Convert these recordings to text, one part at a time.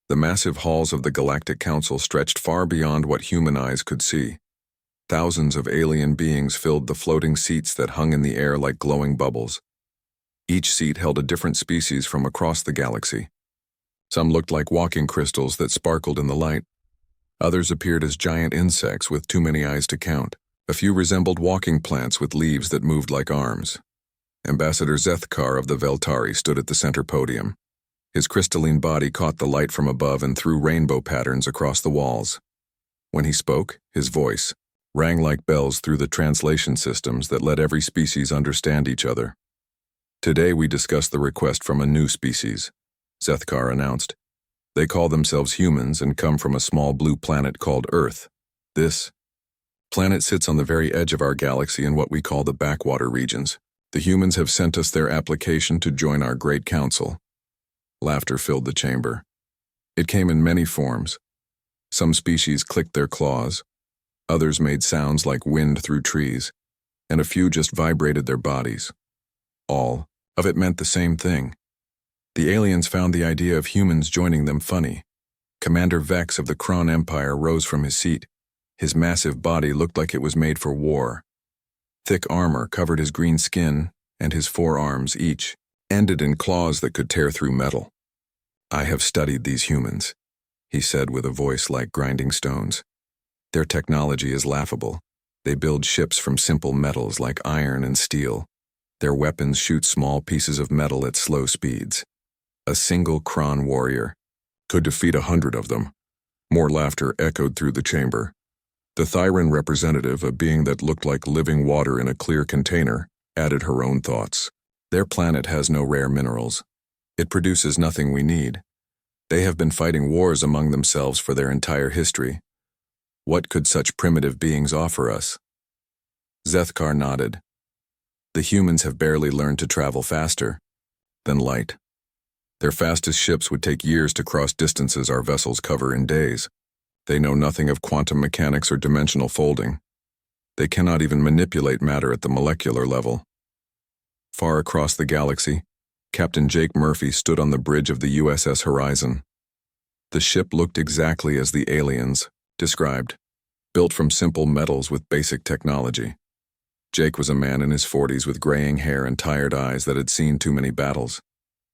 The massive halls of the Galactic Council stretched far beyond what human eyes could see. Thousands of alien beings filled the floating seats that hung in the air like glowing bubbles. Each seat held a different species from across the galaxy. Some looked like walking crystals that sparkled in the light. Others appeared as giant insects with too many eyes to count. A few resembled walking plants with leaves that moved like arms. Ambassador Zethkar of the Veltari stood at the center podium. His crystalline body caught the light from above and threw rainbow patterns across the walls. When he spoke, his voice rang like bells through the translation systems that let every species understand each other. Today we discuss the request from a new species, Zethkar announced. They call themselves humans and come from a small blue planet called Earth. This planet sits on the very edge of our galaxy in what we call the Backwater regions. The humans have sent us their application to join our great council. Laughter filled the chamber. It came in many forms. Some species clicked their claws, others made sounds like wind through trees, and a few just vibrated their bodies. All of it meant the same thing. The aliens found the idea of humans joining them funny. Commander Vex of the Kron Empire rose from his seat. His massive body looked like it was made for war. Thick armor covered his green skin, and his forearms each ended in claws that could tear through metal. "I have studied these humans," he said with a voice like grinding stones. "Their technology is laughable. They build ships from simple metals like iron and steel. Their weapons shoot small pieces of metal at slow speeds. A single Kron warrior could defeat 100 of them." More laughter echoed through the chamber. The Thyran representative, a being that looked like living water in a clear container, added her own thoughts. "Their planet has no rare minerals. It produces nothing we need. They have been fighting wars among themselves for their entire history. What could such primitive beings offer us?" Zethkar nodded. "The humans have barely learned to travel faster than light. Their fastest ships would take years to cross distances our vessels cover in days. They know nothing of quantum mechanics or dimensional folding. They cannot even manipulate matter at the molecular level." Far across the galaxy, Captain Jake Murphy stood on the bridge of the USS Horizon. The ship looked exactly as the aliens described, built from simple metals with basic technology. Jake was a man in his 40s with graying hair and tired eyes that had seen too many battles.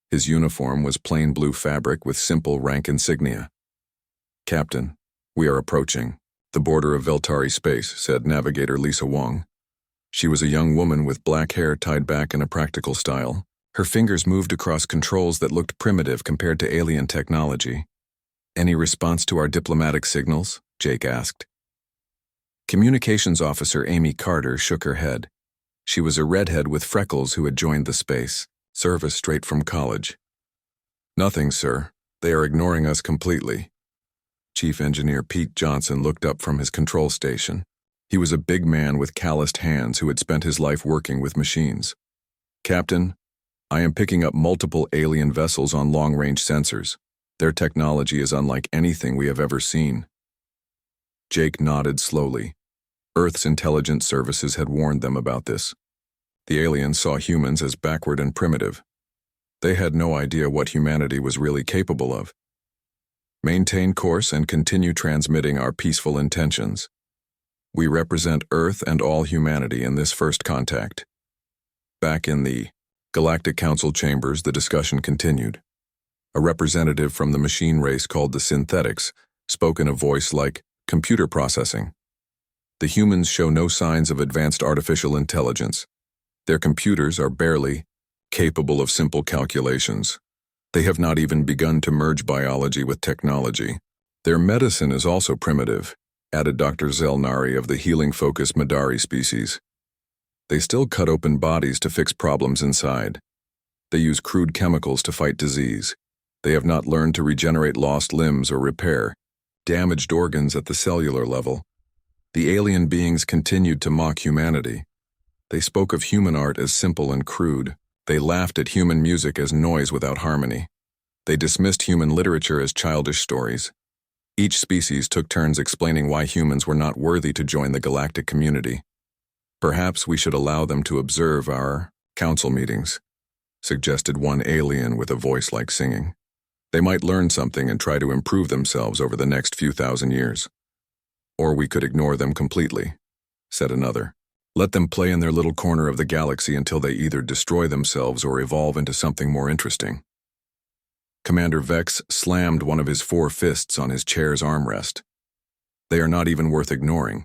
His uniform was plain blue fabric with simple rank insignia. "Captain, we are approaching the border of Veltari space," said Navigator Lisa Wong. She was a young woman with black hair tied back in a practical style. Her fingers moved across controls that looked primitive compared to alien technology. "Any response to our diplomatic signals?" Jake asked. Communications Officer Amy Carter shook her head. She was a redhead with freckles who had joined the space service straight from college. "Nothing, sir. They are ignoring us completely." Chief Engineer Pete Johnson looked up from his control station. He was a big man with calloused hands who had spent his life working with machines. "Captain, I am picking up multiple alien vessels on long-range sensors. Their technology is unlike anything we have ever seen." Jake nodded slowly. Earth's intelligence services had warned them about this. The aliens saw humans as backward and primitive. They had no idea what humanity was really capable of. "Maintain course and continue transmitting our peaceful intentions. We represent Earth and all humanity in this first contact." Back in the Galactic Council chambers, the discussion continued. A representative from the machine race called the Synthetics spoke in a voice like computer processing. "The humans show no signs of advanced artificial intelligence. Their computers are barely capable of simple calculations. They have not even begun to merge biology with technology. Their medicine is also primitive," added Dr. Zelnari of the healing-focused Madari species. "They still cut open bodies to fix problems inside. They use crude chemicals to fight disease. They have not learned to regenerate lost limbs or repair damaged organs at the cellular level." The alien beings continued to mock humanity. They spoke of human art as simple and crude. They laughed at human music as noise without harmony. They dismissed human literature as childish stories. Each species took turns explaining why humans were not worthy to join the galactic community. "Perhaps we should allow them to observe our council meetings," suggested one alien with a voice like singing. They might learn something and try to improve themselves over the next few thousand years. Or we could ignore them completely, said another. Let them play in their little corner of the galaxy until they either destroy themselves or evolve into something more interesting. Commander Vex slammed one of his 4 fists on his chair's armrest. They are not even worth ignoring.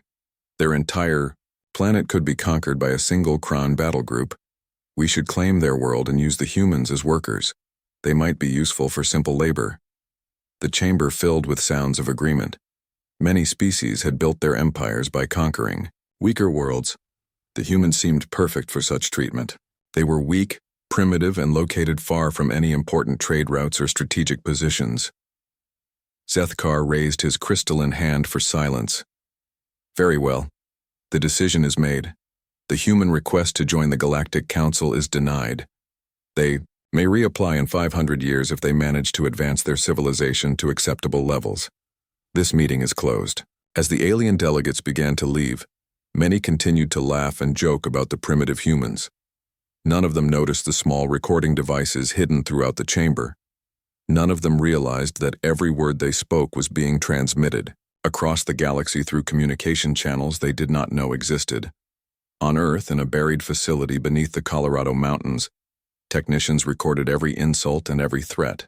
Their entire planet could be conquered by a single Kron battle group. We should claim their world and use the humans as workers. They might be useful for simple labor. The chamber filled with sounds of agreement. Many species had built their empires by conquering weaker worlds. The humans seemed perfect for such treatment. They were weak, primitive, and located far from any important trade routes or strategic positions. Zethkar raised his crystalline hand for silence. Very well. The decision is made. The human request to join the Galactic Council is denied. They may reapply in 500 years if they manage to advance their civilization to acceptable levels. This meeting is closed. As the alien delegates began to leave, many continued to laugh and joke about the primitive humans. None of them noticed the small recording devices hidden throughout the chamber. None of them realized that every word they spoke was being transmitted across the galaxy through communication channels they did not know existed. On Earth, in a buried facility beneath the Colorado mountains, technicians recorded every insult and every threat.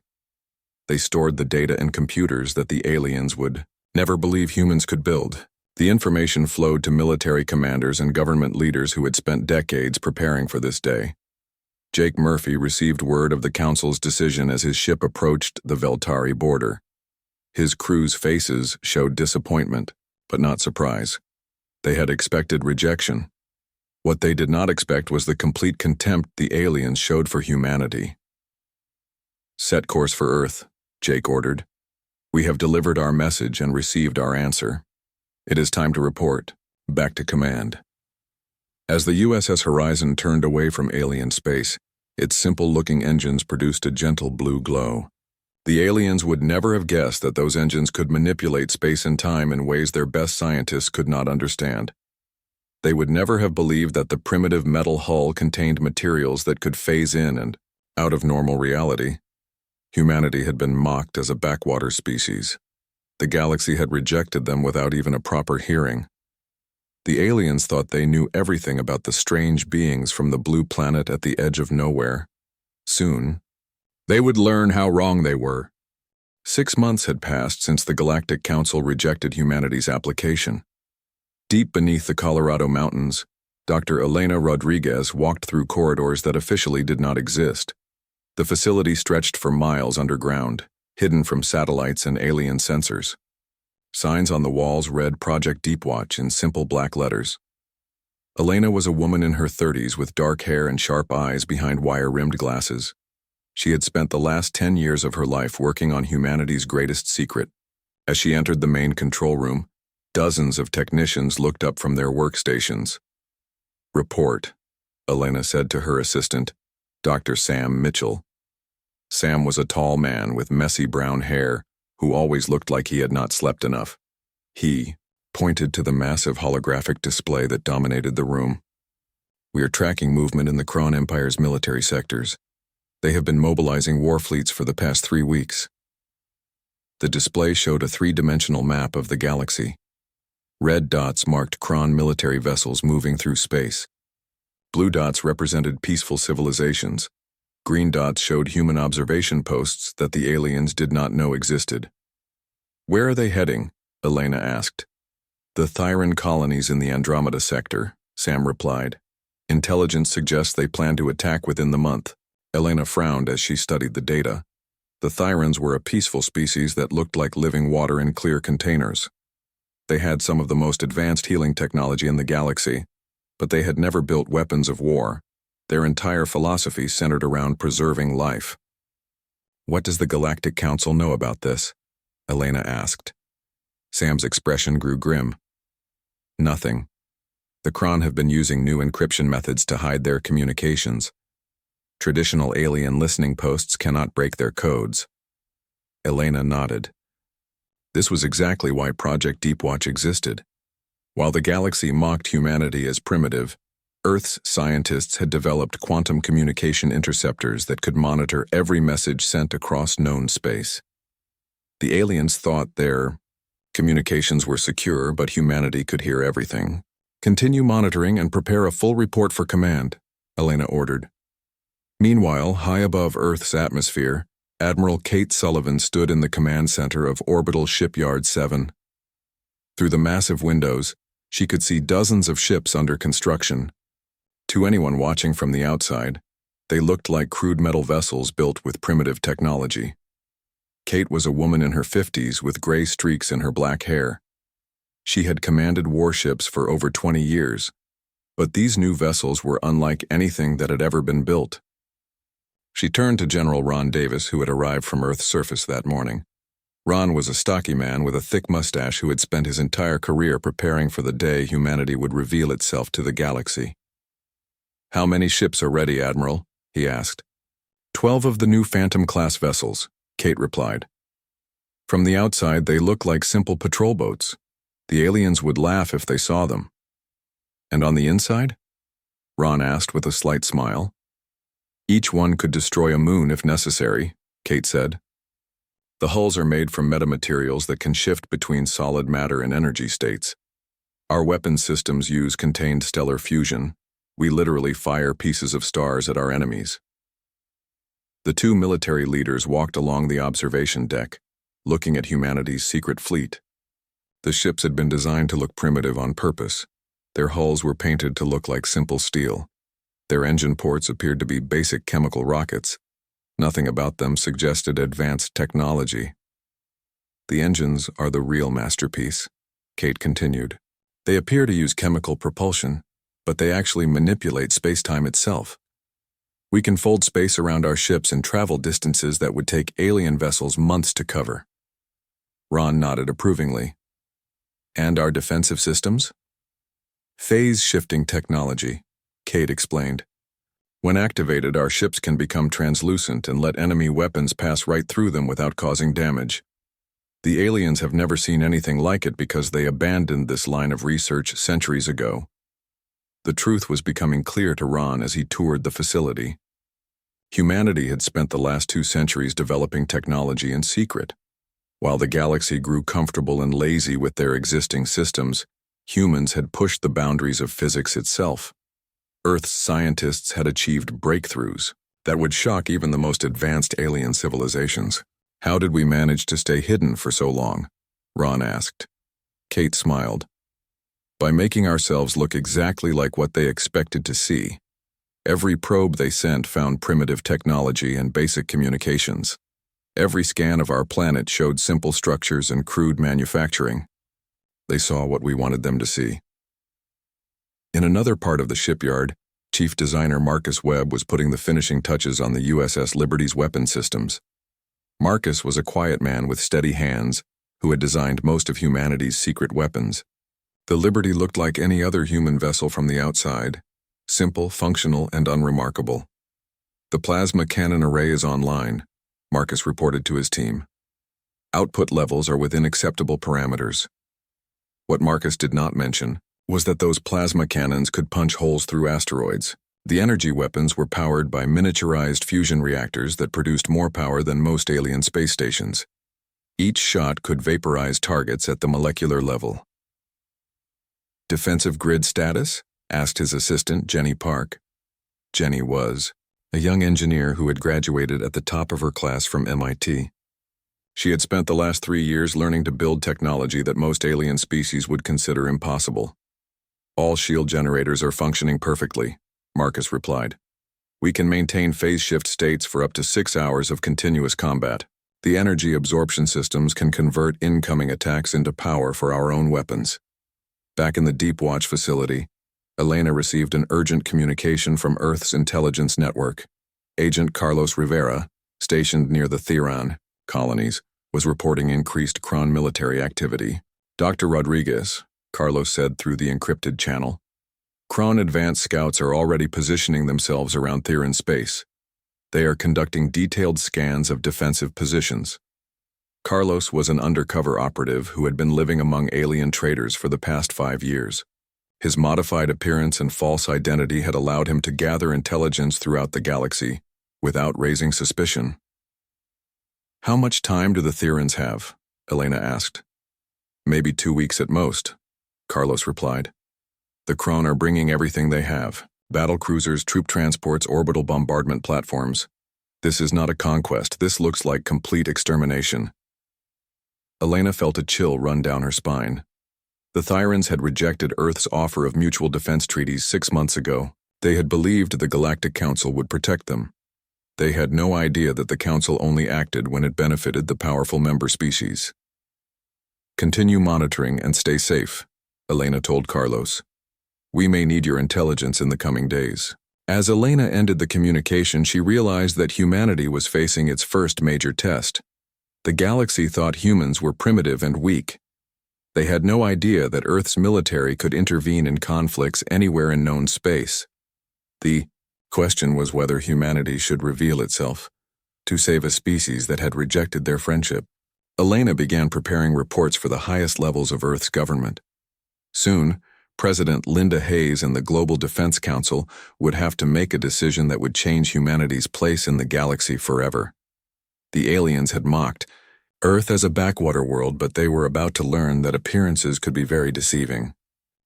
They stored the data in computers that the aliens would never believe humans could build. The information flowed to military commanders and government leaders who had spent decades preparing for this day. Jake Murphy received word of the Council's decision as his ship approached the Veltari border. His crew's faces showed disappointment, but not surprise. They had expected rejection. What they did not expect was the complete contempt the aliens showed for humanity. Set course for Earth, Jake ordered. We have delivered our message and received our answer. It is time to report. Back to command. As the USS Horizon turned away from alien space, its simple-looking engines produced a gentle blue glow. The aliens would never have guessed that those engines could manipulate space and time in ways their best scientists could not understand. They would never have believed that the primitive metal hull contained materials that could phase in and out of normal reality. Humanity had been mocked as a backwater species. The galaxy had rejected them without even a proper hearing. The aliens thought they knew everything about the strange beings from the blue planet at the edge of nowhere. Soon, they would learn how wrong they were. 6 months had passed since the Galactic Council rejected humanity's application. Deep beneath the Colorado mountains, Dr. Elena Rodriguez walked through corridors that officially did not exist. The facility stretched for miles underground, hidden from satellites and alien sensors. Signs on the walls read Project Deepwatch in simple black letters. Elena was a woman in her 30s with dark hair and sharp eyes behind wire-rimmed glasses. She had spent the last 10 years of her life working on humanity's greatest secret. As she entered the main control room, dozens of technicians looked up from their workstations. Report, Elena said to her assistant, Dr. Sam Mitchell. Sam was a tall man with messy brown hair who always looked like he had not slept enough. He pointed to the massive holographic display that dominated the room. We are tracking movement in the Kron Empire's military sectors. They have been mobilizing war fleets for the past 3 weeks. The display showed a 3-dimensional map of the galaxy. Red dots marked Kron military vessels moving through space. Blue dots represented peaceful civilizations. Green dots showed human observation posts that the aliens did not know existed. Where are they heading? Elena asked. The Thyran colonies in the Andromeda sector, Sam replied. Intelligence suggests they plan to attack within the month. Elena frowned as she studied the data. The Thyrans were a peaceful species that looked like living water in clear containers. They had some of the most advanced healing technology in the galaxy, but they had never built weapons of war. Their entire philosophy centered around preserving life. What does the Galactic Council know about this? Elena asked. Sam's expression grew grim. Nothing. The Kron have been using new encryption methods to hide their communications. Traditional alien listening posts cannot break their codes. Elena nodded. This was exactly why Project Deepwatch existed. While the galaxy mocked humanity as primitive, Earth's scientists had developed quantum communication interceptors that could monitor every message sent across known space. The aliens thought their communications were secure, but humanity could hear everything. "Continue monitoring and prepare a full report for command," Elena ordered. Meanwhile, high above Earth's atmosphere, Admiral Kate Sullivan stood in the command center of Orbital Shipyard 7. Through the massive windows, she could see dozens of ships under construction. To anyone watching from the outside, they looked like crude metal vessels built with primitive technology. Kate was a woman in her 50s with gray streaks in her black hair. She had commanded warships for over 20 years, but these new vessels were unlike anything that had ever been built. She turned to General Ron Davis, who had arrived from Earth's surface that morning. Ron was a stocky man with a thick mustache who had spent his entire career preparing for the day humanity would reveal itself to the galaxy. "How many ships are ready, Admiral?" he asked. 12 of the new Phantom-class vessels," Kate replied. "From the outside, they look like simple patrol boats. The aliens would laugh if they saw them." "And on the inside?" Ron asked with a slight smile. "Each one could destroy a moon if necessary," Kate said. "The hulls are made from metamaterials that can shift between solid matter and energy states. Our weapon systems use contained stellar fusion. We literally fire pieces of stars at our enemies." The two military leaders walked along the observation deck, looking at humanity's secret fleet. The ships had been designed to look primitive on purpose. Their hulls were painted to look like simple steel. Their engine ports appeared to be basic chemical rockets. Nothing about them suggested advanced technology. "The engines are the real masterpiece," Kate continued. "They appear to use chemical propulsion, but they actually manipulate space-time itself. We can fold space around our ships and travel distances that would take alien vessels months to cover." Ron nodded approvingly. "And our defensive systems?" "Phase-shifting technology," Kate explained. "When activated, our ships can become translucent and let enemy weapons pass right through them without causing damage. The aliens have never seen anything like it because they abandoned this line of research centuries ago." The truth was becoming clear to Ron as he toured the facility. Humanity had spent the last 2 centuries developing technology in secret. While the galaxy grew comfortable and lazy with their existing systems, humans had pushed the boundaries of physics itself. Earth's scientists had achieved breakthroughs that would shock even the most advanced alien civilizations. "How did we manage to stay hidden for so long?" Ron asked. Kate smiled. "By making ourselves look exactly like what they expected to see. Every probe they sent found primitive technology and basic communications. Every scan of our planet showed simple structures and crude manufacturing. They saw what we wanted them to see." In another part of the shipyard, Chief Designer Marcus Webb was putting the finishing touches on the USS Liberty's weapon systems. Marcus was a quiet man with steady hands who had designed most of humanity's secret weapons. The Liberty looked like any other human vessel from the outside, simple, functional, and unremarkable. "The plasma cannon array is online," Marcus reported to his team. "Output levels are within acceptable parameters." What Marcus did not mention was that those plasma cannons could punch holes through asteroids. The energy weapons were powered by miniaturized fusion reactors that produced more power than most alien space stations. Each shot could vaporize targets at the molecular level. "Defensive grid status?" asked his assistant, Jenny Park. Jenny was a young engineer who had graduated at the top of her class from MIT. She had spent the last 3 years learning to build technology that most alien species would consider impossible. "All shield generators are functioning perfectly," Marcus replied. "We can maintain phase shift states for up to 6 hours of continuous combat. The energy absorption systems can convert incoming attacks into power for our own weapons." Back in the Deep Watch facility, Elena received an urgent communication from Earth's intelligence network. Agent Carlos Rivera, stationed near the Theron colonies, was reporting increased Kron military activity. "Dr. Rodriguez," Carlos said through the encrypted channel, "Kron advanced scouts are already positioning themselves around Theron space. They are conducting detailed scans of defensive positions." Carlos was an undercover operative who had been living among alien traders for the past 5 years. His modified appearance and false identity had allowed him to gather intelligence throughout the galaxy without raising suspicion. "How much time do the Therans have?" Elena asked. "Maybe 2 weeks at most," Carlos replied. "The Krone are bringing everything they have: battle cruisers, troop transports, orbital bombardment platforms. This is not a conquest. This looks like complete extermination." Elena felt a chill run down her spine. The Thyrans had rejected Earth's offer of mutual defense treaties 6 months ago. They had believed the Galactic Council would protect them. They had no idea that the Council only acted when it benefited the powerful member species. "Continue monitoring and stay safe," Elena told Carlos. "We may need your intelligence in the coming days." As Elena ended the communication, she realized that humanity was facing its first major test. The galaxy thought humans were primitive and weak. They had no idea that Earth's military could intervene in conflicts anywhere in known space. The question was whether humanity should reveal itself to save a species that had rejected their friendship. Elena began preparing reports for the highest levels of Earth's government. Soon, President Linda Hayes and the Global Defense Council would have to make a decision that would change humanity's place in the galaxy forever. The aliens had mocked Earth as a backwater world, but they were about to learn that appearances could be very deceiving.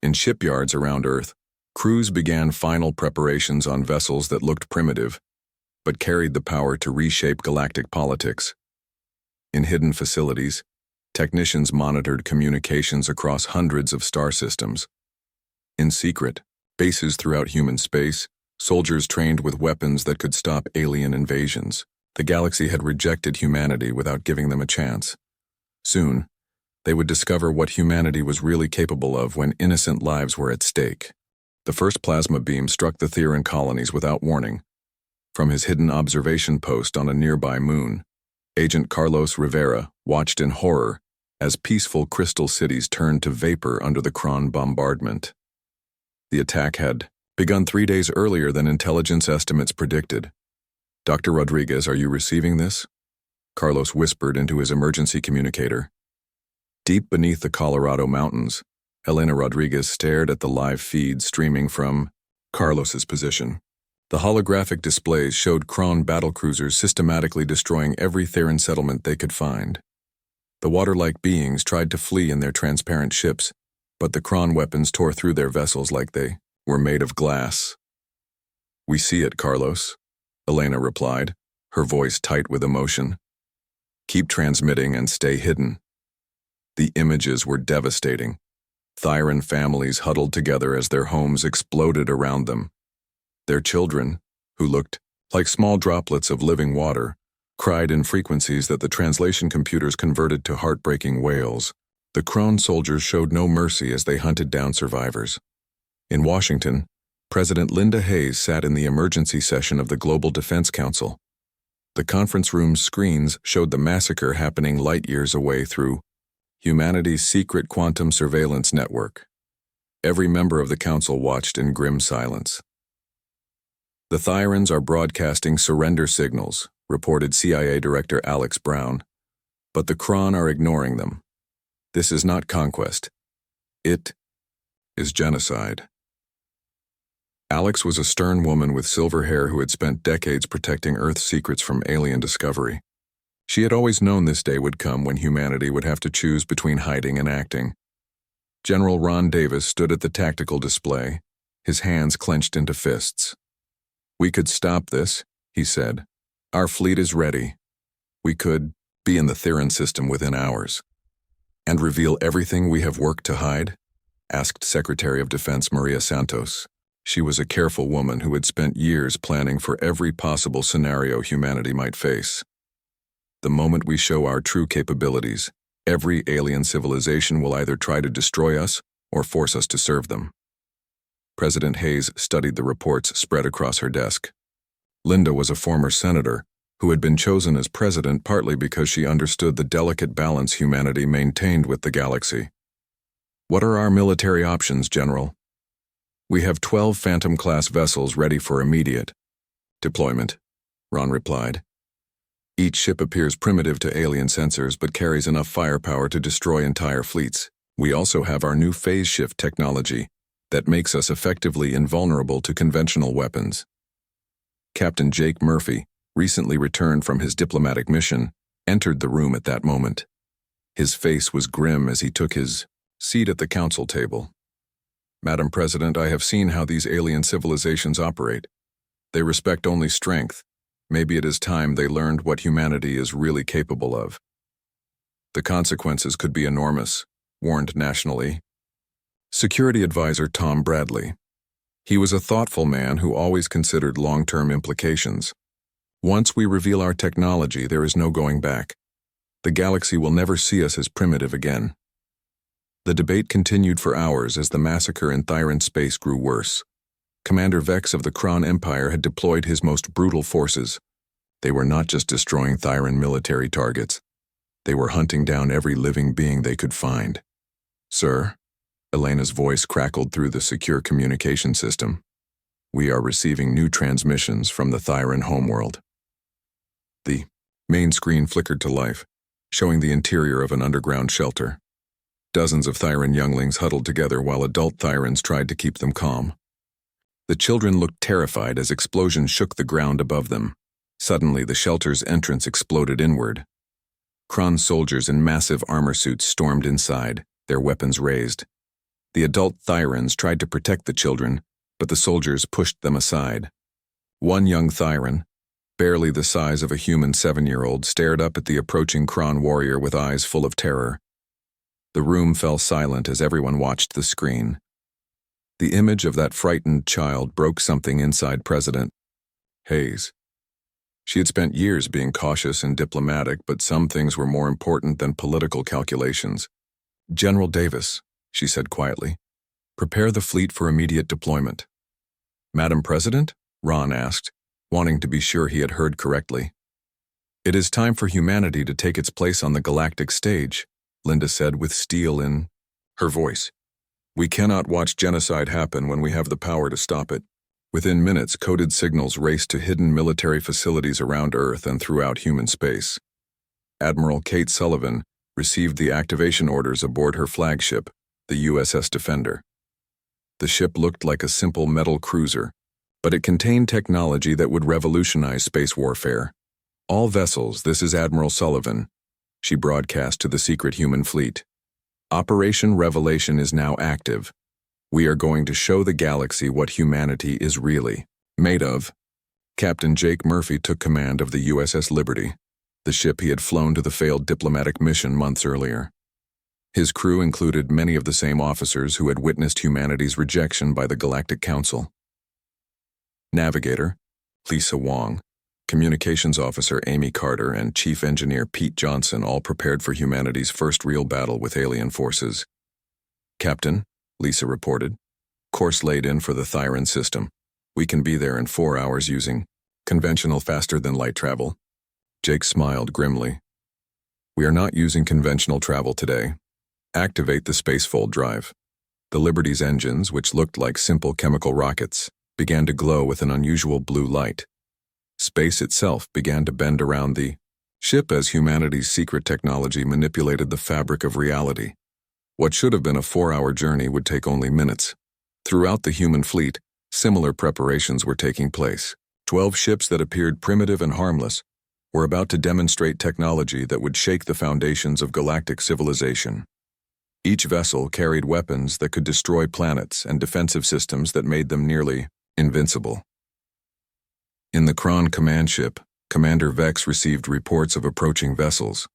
In shipyards around Earth, crews began final preparations on vessels that looked primitive, but carried the power to reshape galactic politics. In hidden facilities, technicians monitored communications across hundreds of star systems. In secret bases throughout human space, soldiers trained with weapons that could stop alien invasions. The galaxy had rejected humanity without giving them a chance. Soon, they would discover what humanity was really capable of when innocent lives were at stake. The first plasma beam struck the Theran colonies without warning. From his hidden observation post on a nearby moon, Agent Carlos Rivera watched in horror as peaceful crystal cities turned to vapor under the Krone bombardment. The attack had begun 3 days earlier than intelligence estimates predicted. "Dr. Rodriguez, are you receiving this?" Carlos whispered into his emergency communicator. Deep beneath the Colorado mountains, Elena Rodriguez stared at the live feed streaming from Carlos's position. The holographic displays showed Krone battlecruisers systematically destroying every Theran settlement they could find. The water-like beings tried to flee in their transparent ships, but the Krone weapons tore through their vessels like they were made of glass. "We see it, Carlos," Elena replied, her voice tight with emotion. "Keep transmitting and stay hidden." The images were devastating. Thyran families huddled together as their homes exploded around them. Their children, who looked like small droplets of living water, cried in frequencies that the translation computers converted to heartbreaking wails. The Krone soldiers showed no mercy as they hunted down survivors. In Washington, President Linda Hayes sat in the emergency session of the Global Defense Council. The conference room's screens showed the massacre happening light years away through humanity's secret quantum surveillance network. Every member of the council watched in grim silence. "The Thyrans are broadcasting surrender signals," reported CIA Director Alex Brown, "but the Krone are ignoring them. This is not conquest. It is genocide." Alex was a stern woman with silver hair who had spent decades protecting Earth's secrets from alien discovery. She had always known this day would come when humanity would have to choose between hiding and acting. General Ron Davis stood at the tactical display, his hands clenched into fists. "We could stop this," he said. "Our fleet is ready. We could be in the Theran system within hours." "And reveal everything we have worked to hide?" asked Secretary of Defense Maria Santos. She was a careful woman who had spent years planning for every possible scenario humanity might face. "The moment we show our true capabilities, every alien civilization will either try to destroy us or force us to serve them." President Hayes studied the reports spread across her desk. Linda was a former senator who had been chosen as president partly because she understood the delicate balance humanity maintained with the galaxy. "What are our military options, General?" "We have 12 Phantom-class vessels ready for immediate deployment," Ron replied. "Each ship appears primitive to alien sensors but carries enough firepower to destroy entire fleets. We also have our new phase shift technology, that makes us effectively invulnerable to conventional weapons. Captain Jake Murphy, recently returned from his diplomatic mission, entered the room at that moment. His face was grim as he took his seat at the council table. "Madam President, I have seen how these alien civilizations operate. They respect only strength. Maybe it is time they learned what humanity is really capable of. The consequences could be enormous," warned nationally Security Advisor Tom Bradley. He was a thoughtful man who always considered long-term implications. "Once we reveal our technology, there is no going back. The galaxy will never see us as primitive again." The debate continued for hours as the massacre in Thyran space grew worse. Commander Vex of the Kron Empire had deployed his most brutal forces. They were not just destroying Thyran military targets. They were hunting down every living being they could find. "Sir," Elena's voice crackled through the secure communication system. "We are receiving new transmissions from the Thyran homeworld." The main screen flickered to life, showing the interior of an underground shelter. Dozens of Thyran younglings huddled together while adult Thyrans tried to keep them calm. The children looked terrified as explosions shook the ground above them. Suddenly, the shelter's entrance exploded inward. Kron soldiers in massive armor suits stormed inside, their weapons raised. The adult Thyrans tried to protect the children, but the soldiers pushed them aside. One young Thyran, barely the size of a human 7-year-old, stared up at the approaching Kron warrior with eyes full of terror. The room fell silent as everyone watched the screen. The image of that frightened child broke something inside President Hayes. She had spent years being cautious and diplomatic, but some things were more important than political calculations. "General Davis," she said quietly, "prepare the fleet for immediate deployment." "Madam President?" Ron asked, wanting to be sure he had heard correctly. "It is time for humanity to take its place on the galactic stage," Linda said with steel in her voice. "We cannot watch genocide happen when we have the power to stop it." Within minutes, coded signals raced to hidden military facilities around Earth and throughout human space. Admiral Kate Sullivan received the activation orders aboard her flagship, the USS Defender. The ship looked like a simple metal cruiser, but it contained technology that would revolutionize space warfare. "All vessels, this is Admiral Sullivan," she broadcast to the secret human fleet. "Operation Revelation is now active. We are going to show the galaxy what humanity is really made of." Captain Jake Murphy took command of the USS Liberty, the ship he had flown to the failed diplomatic mission months earlier. His crew included many of the same officers who had witnessed humanity's rejection by the Galactic Council. Navigator Lisa Wong, Communications Officer Amy Carter, and Chief Engineer Pete Johnson all prepared for humanity's first real battle with alien forces. "Captain," Lisa reported, "course laid in for the Thyran system. We can be there in 4 hours using conventional faster-than-light travel." Jake smiled grimly. "We are not using conventional travel today. Activate the spacefold drive." The Liberty's engines, which looked like simple chemical rockets, began to glow with an unusual blue light. Space itself began to bend around the ship as humanity's secret technology manipulated the fabric of reality. What should have been a 4-hour journey would take only minutes. Throughout the human fleet, similar preparations were taking place. 12 ships that appeared primitive and harmless were about to demonstrate technology that would shake the foundations of galactic civilization. Each vessel carried weapons that could destroy planets and defensive systems that made them nearly invincible. In the Kron command ship, Commander Vex received reports of approaching vessels.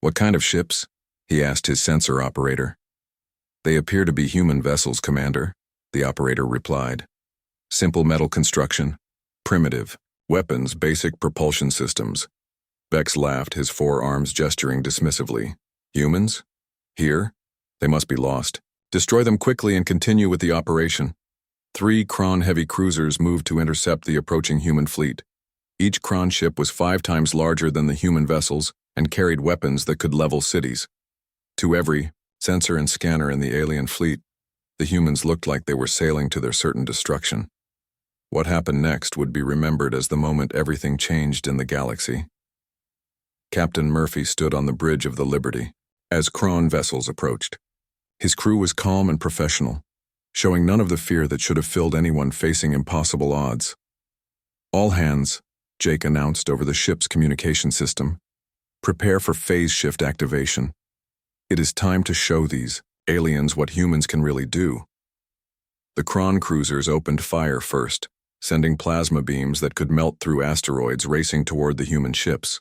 "What kind of ships?" he asked his sensor operator. "They appear to be human vessels, Commander," the operator replied. "Simple metal construction, primitive, weapons, basic propulsion systems." Vex laughed, his forearms gesturing dismissively. "Humans? Here? They must be lost. Destroy them quickly and continue with the operation." 3 Kron heavy cruisers moved to intercept the approaching human fleet. Each Kron ship was 5 times larger than the human vessels and carried weapons that could level cities. To every sensor and scanner in the alien fleet, the humans looked like they were sailing to their certain destruction. What happened next would be remembered as the moment everything changed in the galaxy. Captain Murphy stood on the bridge of the Liberty as Kron vessels approached. His crew was calm and professional. showing none of the fear that should have filled anyone facing impossible odds. "All hands," Jake announced over the ship's communication system. "Prepare for phase shift activation. It is time to show these aliens what humans can really do." The Kron cruisers opened fire first, sending plasma beams that could melt through asteroids racing toward the human ships.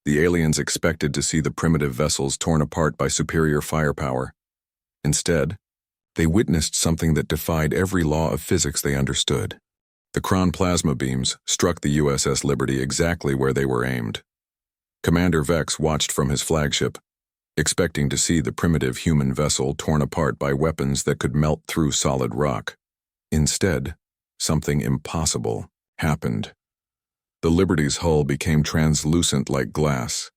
The aliens expected to see the primitive vessels torn apart by superior firepower. Instead, they witnessed something that defied every law of physics they understood. The Kron plasma beams struck the USS Liberty exactly where they were aimed. Commander Vex watched from his flagship, expecting to see the primitive human vessel torn apart by weapons that could melt through solid rock. Instead, something impossible happened. The Liberty's hull became translucent like glass.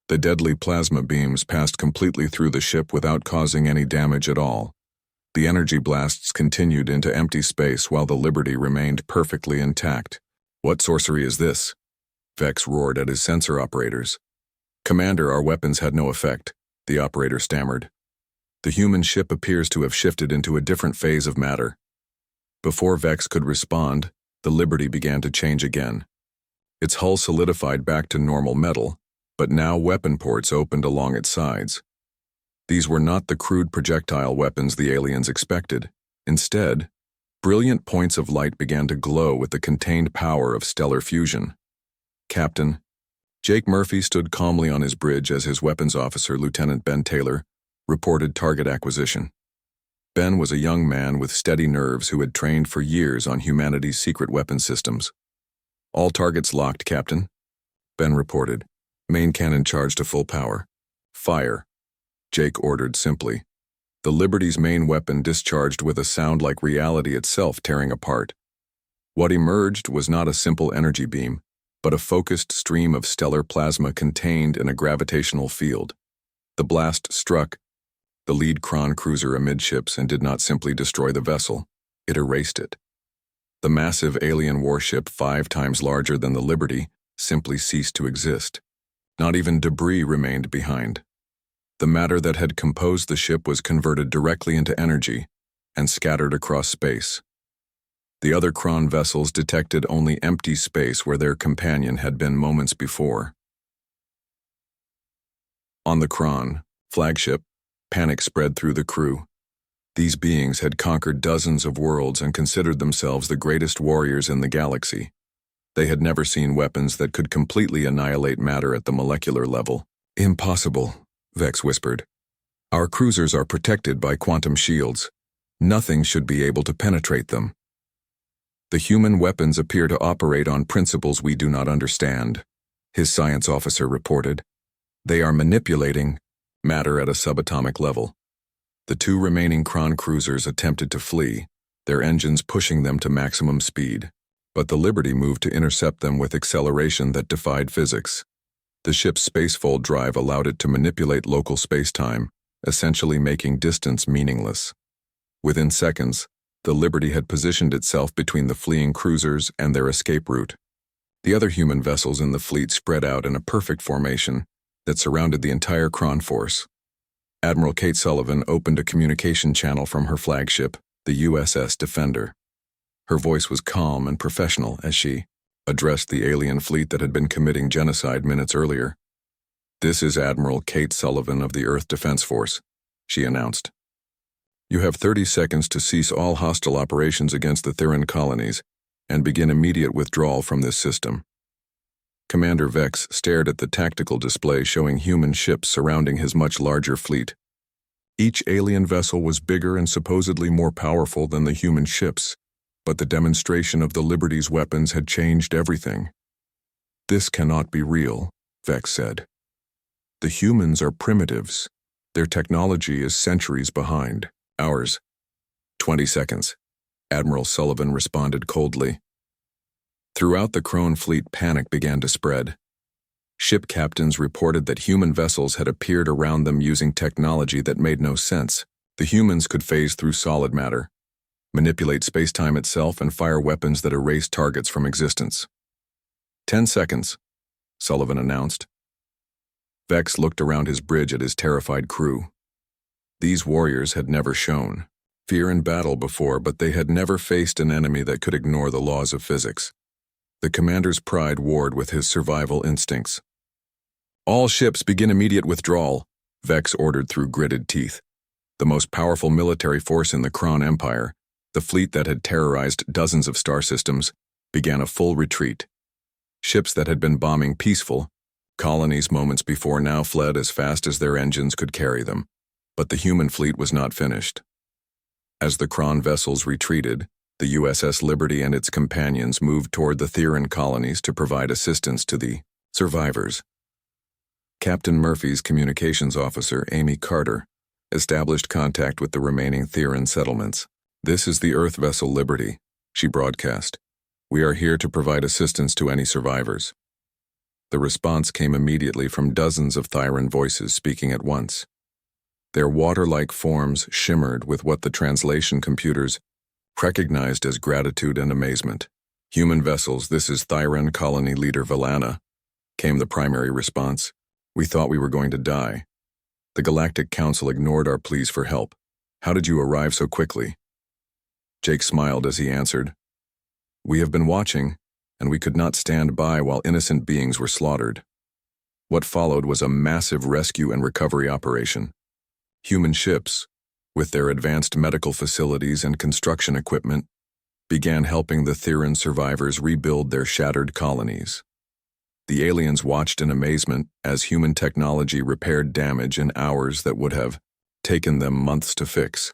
The deadly plasma beams passed completely through the ship without causing any damage at all. The energy blasts continued into empty space while the Liberty remained perfectly intact. "What sorcery is this?" Vex roared at his sensor operators. "Commander, our weapons had no effect," the operator stammered. "The human ship appears to have shifted into a different phase of matter." Before Vex could respond, the Liberty began to change again. Its hull solidified back to normal metal, but now weapon ports opened along its sides. These were not the crude projectile weapons the aliens expected. Instead, brilliant points of light began to glow with the contained power of stellar fusion. "Captain." Jake Murphy stood calmly on his bridge as his weapons officer, Lieutenant Ben Taylor, reported target acquisition. Ben was a young man with steady nerves who had trained for years on humanity's secret weapon systems. "All targets locked, Captain," Ben reported. "Main cannon charged to full power. Fire," Jake ordered simply. The Liberty's main weapon discharged with a sound like reality itself tearing apart. What emerged was not a simple energy beam, but a focused stream of stellar plasma contained in a gravitational field. The blast struck the lead Kron cruiser amidships and did not simply destroy the vessel, it erased it. The massive alien warship 5 times larger than the Liberty simply ceased to exist. Not even debris remained behind. The matter that had composed the ship was converted directly into energy and scattered across space. The other Kron vessels detected only empty space where their companion had been moments before. On the Kron flagship, panic spread through the crew. These beings had conquered dozens of worlds and considered themselves the greatest warriors in the galaxy. They had never seen weapons that could completely annihilate matter at the molecular level. "Impossible," Vex whispered. "Our cruisers are protected by quantum shields. Nothing should be able to penetrate them. The human weapons appear to operate on principles we do not understand," his science officer reported. "They are manipulating matter at a subatomic level." The 2 remaining Kron cruisers attempted to flee, their engines pushing them to maximum speed, but the Liberty moved to intercept them with acceleration that defied physics. The ship's spacefold drive allowed it to manipulate local spacetime, essentially making distance meaningless. Within seconds, the Liberty had positioned itself between the fleeing cruisers and their escape route. The other human vessels in the fleet spread out in a perfect formation that surrounded the entire Kron force. Admiral Kate Sullivan opened a communication channel from her flagship, the USS Defender. Her voice was calm and professional as she addressed the alien fleet that had been committing genocide minutes earlier. "This is Admiral Kate Sullivan of the Earth Defense Force," she announced. "You have 30 seconds to cease all hostile operations against the Theran colonies and begin immediate withdrawal from this system." Commander Vex stared at the tactical display showing human ships surrounding his much larger fleet. Each alien vessel was bigger and supposedly more powerful than the human ships, but the demonstration of the Liberty's weapons had changed everything. "This cannot be real," Vex said. "The humans are primitives. Their technology is centuries behind ours." 20 seconds, Admiral Sullivan responded coldly. Throughout the Kron fleet, panic began to spread. Ship captains reported that human vessels had appeared around them using technology that made no sense. The humans could phase through solid matter, manipulate spacetime itself, and fire weapons that erased targets from existence. 10 seconds, Sullivan announced. Vex looked around his bridge at his terrified crew. These warriors had never shown fear and battle before, but they had never faced an enemy that could ignore the laws of physics. The commander's pride warred with his survival instincts. "All ships begin immediate withdrawal," Vex ordered through gritted teeth. The most powerful military force in the Kron Empire, the fleet that had terrorized dozens of star systems, began a full retreat. Ships that had been bombing peaceful colonies moments before now fled as fast as their engines could carry them. But the human fleet was not finished. As the Kron vessels retreated, the USS Liberty and its companions moved toward the Theran colonies to provide assistance to the survivors. Captain Murphy's communications officer, Amy Carter, established contact with the remaining Theran settlements. "This is the Earth vessel Liberty," she broadcast. "We are here to provide assistance to any survivors." The response came immediately from dozens of Theran voices speaking at once. Their water-like forms shimmered with what the translation computers recognized as gratitude and amazement. "Human vessels, this is Theran colony leader Valana," came the primary response. "We thought we were going to die. The Galactic Council ignored our pleas for help. How did you arrive so quickly?" Jake smiled as he answered, "We have been watching, and we could not stand by while innocent beings were slaughtered." What followed was a massive rescue and recovery operation. Human ships, with their advanced medical facilities and construction equipment, began helping the Theran survivors rebuild their shattered colonies. The aliens watched in amazement as human technology repaired damage in hours that would have taken them months to fix.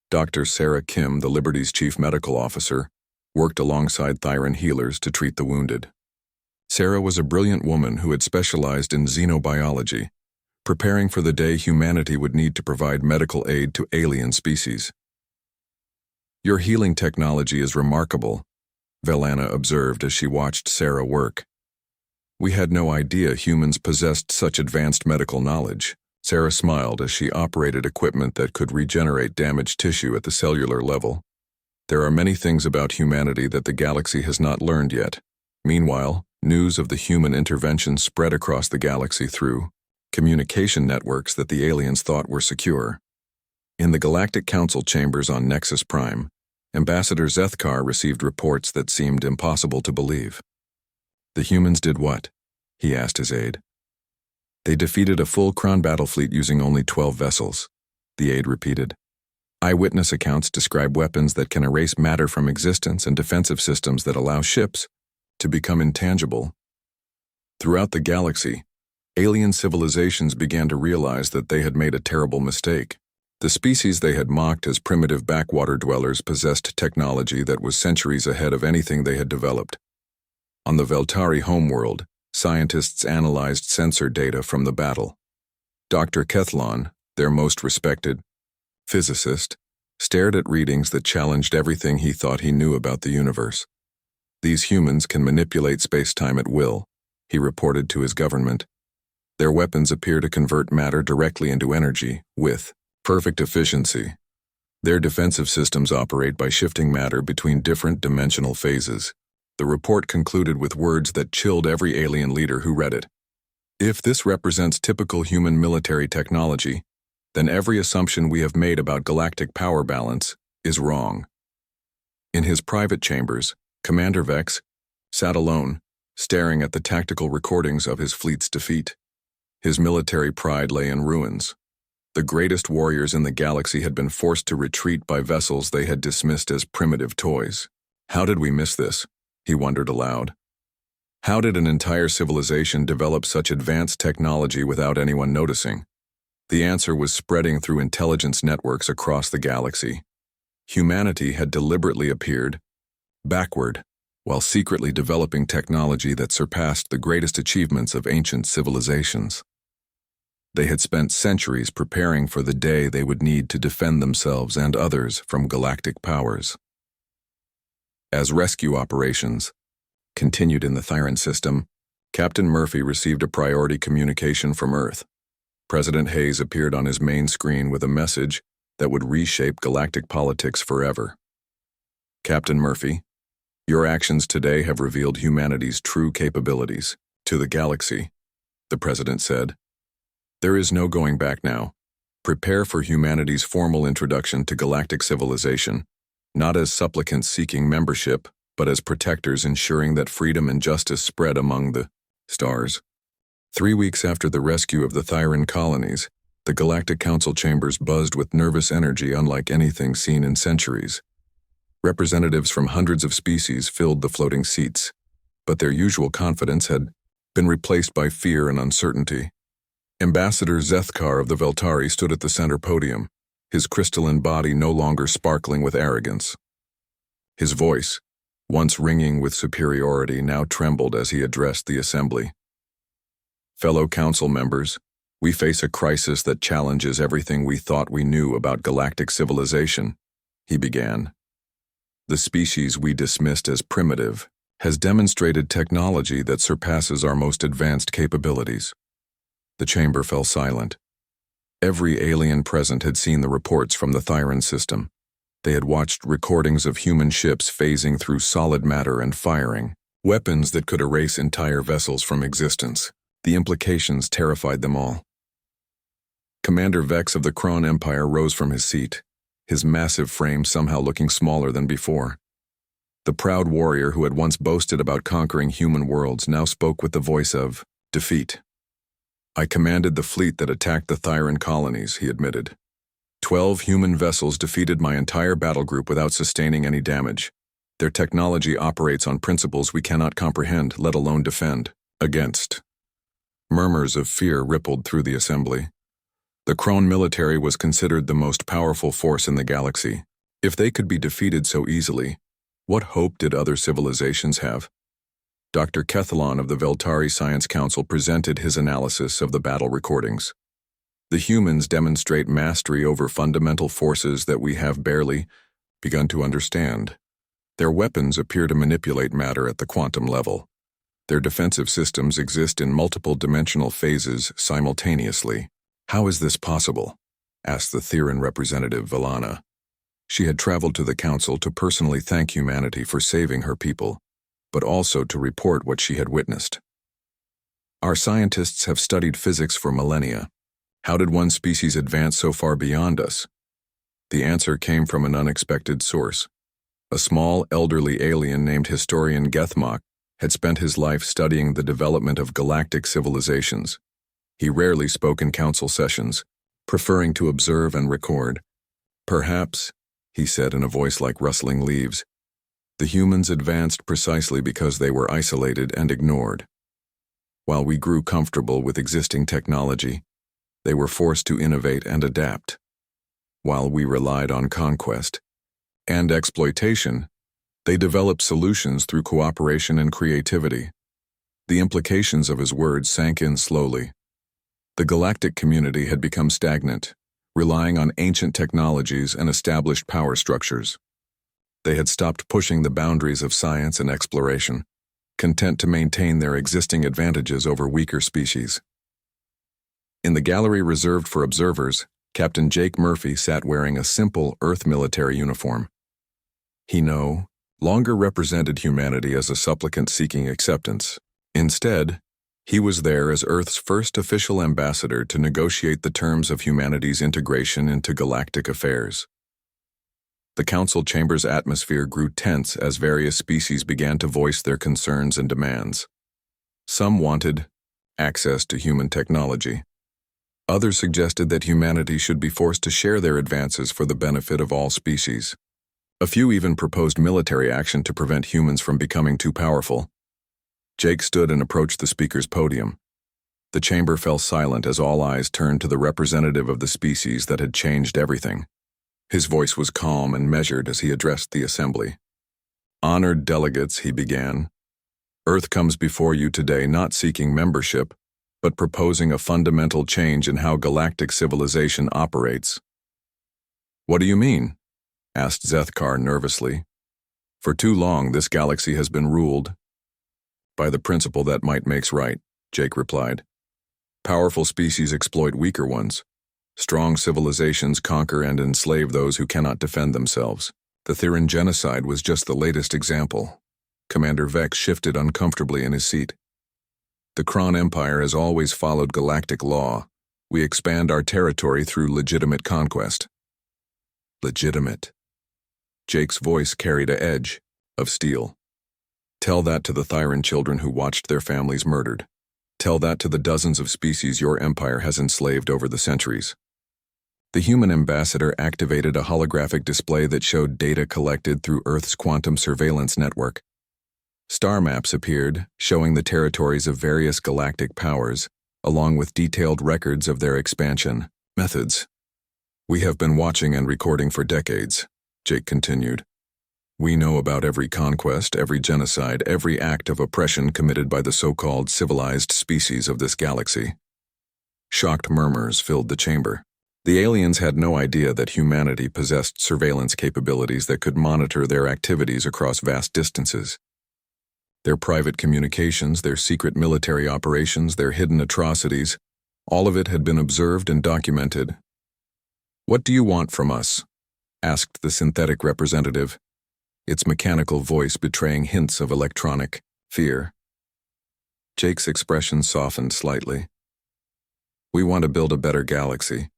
Dr. Sarah Kim, the Liberty's chief medical officer, worked alongside Theran healers to treat the wounded. Sarah was a brilliant woman who had specialized in xenobiology, preparing for the day humanity would need to provide medical aid to alien species. "Your healing technology is remarkable," Valana observed as she watched Sarah work. "We had no idea humans possessed such advanced medical knowledge." Sarah smiled as she operated equipment that could regenerate damaged tissue at the cellular level. "There are many things about humanity that the galaxy has not learned yet." Meanwhile, news of the human intervention spread across the galaxy through communication networks that the aliens thought were secure. In the Galactic Council chambers on Nexus Prime, Ambassador Zethkar received reports that seemed impossible to believe. "The humans did what?" he asked his aide. "They defeated a full Kron battle fleet using only 12 vessels," the aide repeated. "Eyewitness accounts describe weapons that can erase matter from existence and defensive systems that allow ships to become intangible." Throughout the galaxy, alien civilizations began to realize that they had made a terrible mistake. The species they had mocked as primitive backwater dwellers possessed technology that was centuries ahead of anything they had developed. On the Veltari homeworld, scientists analyzed sensor data from the battle. Dr. Kethlon, their most respected physicist, stared at readings that challenged everything he thought he knew about the universe. "These humans can manipulate space-time at will," he reported to his government. "Their weapons appear to convert matter directly into energy, with perfect efficiency. Their defensive systems operate by shifting matter between different dimensional phases." The report concluded with words that chilled every alien leader who read it. "If this represents typical human military technology, then every assumption we have made about galactic power balance is wrong." In his private chambers, Commander Vex sat alone, staring at the tactical recordings of his fleet's defeat. His military pride lay in ruins. The greatest warriors in the galaxy had been forced to retreat by vessels they had dismissed as primitive toys. "How did we miss this?" he wondered aloud. "How did an entire civilization develop such advanced technology without anyone noticing?" The answer was spreading through intelligence networks across the galaxy. Humanity had deliberately appeared backward, while secretly developing technology that surpassed the greatest achievements of ancient civilizations. They had spent centuries preparing for the day they would need to defend themselves and others from galactic powers. As rescue operations continued in the Theran system, Captain Murphy received a priority communication from Earth. President Hayes appeared on his main screen with a message that would reshape galactic politics forever. "Captain Murphy, your actions today have revealed humanity's true capabilities to the galaxy," the president said. "There is no going back now. Prepare for humanity's formal introduction to galactic civilization, not as supplicants seeking membership, but as protectors ensuring that freedom and justice spread among the stars. 3 weeks after the rescue of the Thyran colonies, the Galactic Council chambers buzzed with nervous energy unlike anything seen in centuries. Representatives from hundreds of species filled the floating seats, but their usual confidence had been replaced by fear and uncertainty. Ambassador Zethkar of the Veltari stood at the center podium, his crystalline body no longer sparkling with arrogance. His voice, once ringing with superiority, now trembled as he addressed the assembly. Fellow council members, we face a crisis that challenges everything we thought we knew about galactic civilization, he began. The species we dismissed as primitive has demonstrated technology that surpasses our most advanced capabilities. The chamber fell silent. Every alien present had seen the reports from the Thyran system. They had watched recordings of human ships phasing through solid matter and firing weapons that could erase entire vessels from existence. The implications terrified them all. Commander Vex of the Kron Empire rose from his seat, his massive frame somehow looking smaller than before. The proud warrior who had once boasted about conquering human worlds now spoke with the voice of defeat. I commanded the fleet that attacked the Thyran colonies, he admitted. 12 human vessels defeated my entire battle group without sustaining any damage. Their technology operates on principles we cannot comprehend, let alone defend against. Murmurs of fear rippled through the assembly. The Kron military was considered the most powerful force in the galaxy. If they could be defeated so easily, what hope did other civilizations have? Dr. Kethalon of the Veltari Science Council presented his analysis of the battle recordings. The humans demonstrate mastery over fundamental forces that we have barely begun to understand. Their weapons appear to manipulate matter at the quantum level. Their defensive systems exist in multiple dimensional phases simultaneously. How is this possible? Asked the Thyran representative Valana. She had traveled to the council to personally thank humanity for saving her people, but also to report what she had witnessed. Our scientists have studied physics for millennia. How did one species advance so far beyond us? The answer came from an unexpected source. A small, elderly alien named historian Gethmok had spent his life studying the development of galactic civilizations. He rarely spoke in council sessions, preferring to observe and record. Perhaps, he said in a voice like rustling leaves, the humans advanced precisely because they were isolated and ignored. While we grew comfortable with existing technology, they were forced to innovate and adapt. While we relied on conquest and exploitation, they developed solutions through cooperation and creativity. The implications of his words sank in slowly. The galactic community had become stagnant, relying on ancient technologies and established power structures. They had stopped pushing the boundaries of science and exploration, content to maintain their existing advantages over weaker species. In the gallery reserved for observers, Captain Jake Murphy sat wearing a simple Earth military uniform. He no longer represented humanity as a supplicant seeking acceptance. Instead, he was there as Earth's first official ambassador to negotiate the terms of humanity's integration into galactic affairs. The council chamber's atmosphere grew tense as various species began to voice their concerns and demands. Some wanted access to human technology. Others suggested that humanity should be forced to share their advances for the benefit of all species. A few even proposed military action to prevent humans from becoming too powerful. Jake stood and approached the speaker's podium. The chamber fell silent as all eyes turned to the representative of the species that had changed everything. His voice was calm and measured as he addressed the assembly. Honored delegates, he began. Earth comes before you today not seeking membership, but proposing a fundamental change in how galactic civilization operates. What do you mean? Asked Zethkar nervously. For too long, this galaxy has been ruled by the principle that might makes right, Jake replied. Powerful species exploit weaker ones. Strong civilizations conquer and enslave those who cannot defend themselves. The Thyran genocide was just the latest example. Commander Vex shifted uncomfortably in his seat. The Kron Empire has always followed galactic law, We expand our territory through legitimate conquest. Legitimate. Jake's voice carried an edge of steel. Tell that to the Thyran children who watched their families murdered. Tell that to the dozens of species your empire has enslaved over the centuries. The human ambassador activated a holographic display that showed data collected through Earth's quantum surveillance network. Star maps appeared, showing the territories of various galactic powers, along with detailed records of their expansion methods. We have been watching and recording for decades, Jake continued. We know about every conquest, every genocide, every act of oppression committed by the so-called civilized species of this galaxy. Shocked murmurs filled the chamber. The aliens had no idea that humanity possessed surveillance capabilities that could monitor their activities across vast distances. Their private communications, their secret military operations, their hidden atrocities, all of it had been observed and documented. "What do you want from us?" asked the synthetic representative, its mechanical voice betraying hints of electronic fear. Jake's expression softened slightly. "We want to build a better galaxy.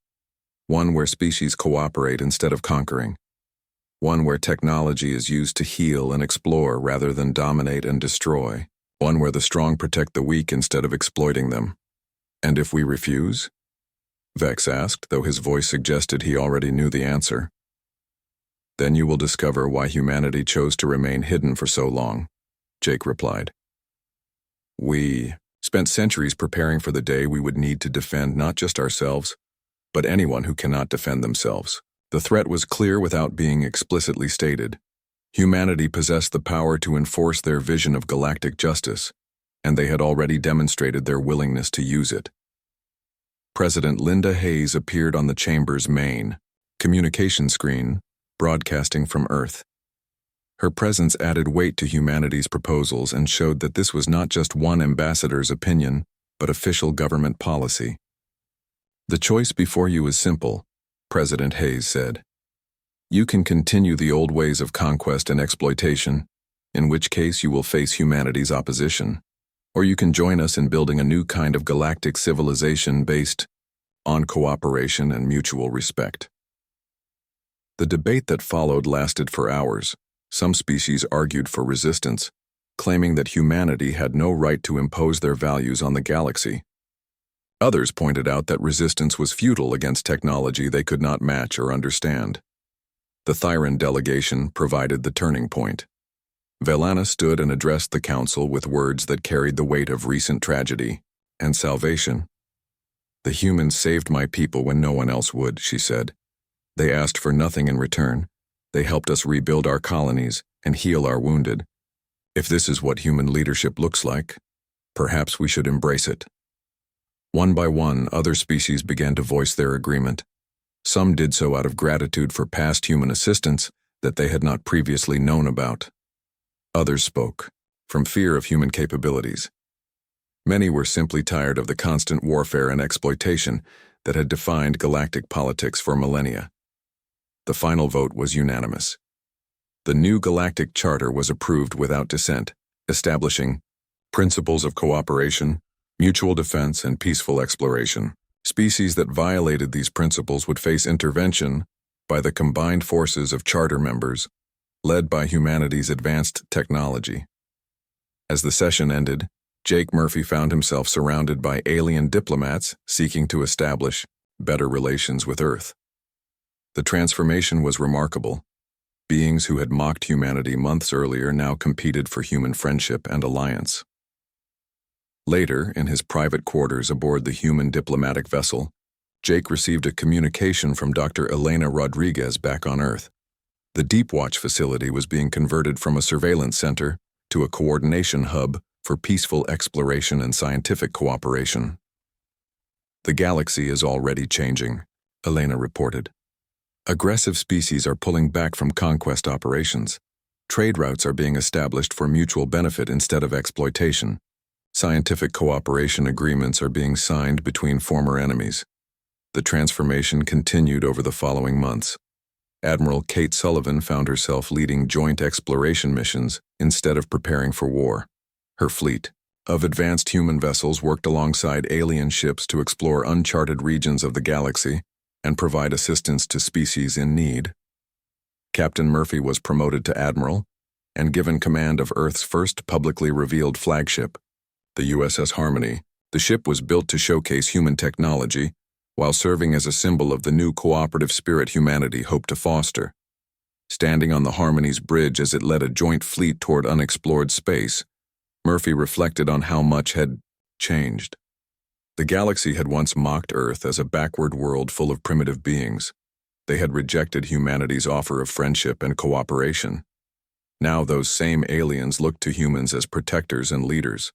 One where species cooperate instead of conquering. One where technology is used to heal and explore rather than dominate and destroy. One where the strong protect the weak instead of exploiting them." "And if we refuse?" Vex asked, though his voice suggested he already knew the answer. "Then you will discover why humanity chose to remain hidden for so long," Jake replied. "We spent centuries preparing for the day we would need to defend not just ourselves, but anyone who cannot defend themselves. The threat was clear without being explicitly stated. Humanity possessed the power to enforce their vision of galactic justice, and they had already demonstrated their willingness to use it." President Linda Hayes appeared on the chamber's main communication screen, broadcasting from Earth. Her presence added weight to humanity's proposals and showed that this was not just one ambassador's opinion, but official government policy. "The choice before you is simple," President Hayes said. "You can continue the old ways of conquest and exploitation, in which case you will face humanity's opposition, or you can join us in building a new kind of galactic civilization based on cooperation and mutual respect." The debate that followed lasted for hours. Some species argued for resistance, claiming that humanity had no right to impose their values on the galaxy. Others pointed out that resistance was futile against technology they could not match or understand. The Thyran delegation provided the turning point. Velana stood and addressed the council with words that carried the weight of recent tragedy and salvation. "The humans saved my people when no one else would," she said. "They asked for nothing in return. They helped us rebuild our colonies and heal our wounded. If this is what human leadership looks like, perhaps we should embrace it." One by one, other species began to voice their agreement. Some did so out of gratitude for past human assistance that they had not previously known about. Others spoke from fear of human capabilities. Many were simply tired of the constant warfare and exploitation that had defined galactic politics for millennia. The final vote was unanimous. The new galactic charter was approved without dissent, establishing principles of cooperation, mutual defense, and peaceful exploration. Species that violated these principles would face intervention by the combined forces of charter members, led by humanity's advanced technology. As the session ended, Jake Murphy found himself surrounded by alien diplomats seeking to establish better relations with Earth. The transformation was remarkable. Beings who had mocked humanity months earlier now competed for human friendship and alliance. Later, in his private quarters aboard the human diplomatic vessel, Jake received a communication from Dr. Elena Rodriguez back on Earth. The Deep Watch facility was being converted from a surveillance center to a coordination hub for peaceful exploration and scientific cooperation. "The galaxy is already changing," Elena reported. "Aggressive species are pulling back from conquest operations. Trade routes are being established for mutual benefit instead of exploitation. Scientific cooperation agreements are being signed between former enemies." The transformation continued over the following months. Admiral Kate Sullivan found herself leading joint exploration missions instead of preparing for war. Her fleet, of advanced human vessels worked alongside alien ships to explore uncharted regions of the galaxy and provide assistance to species in need. Captain Murphy was promoted to admiral and given command of Earth's first publicly revealed flagship, the USS Harmony. The ship was built to showcase human technology while serving as a symbol of the new cooperative spirit humanity hoped to foster. Standing on the Harmony's bridge as it led a joint fleet toward unexplored space, Murphy reflected on how much had changed. The galaxy had once mocked Earth as a backward world full of primitive beings. They had rejected humanity's offer of friendship and cooperation. Now those same aliens looked to humans as protectors and leaders.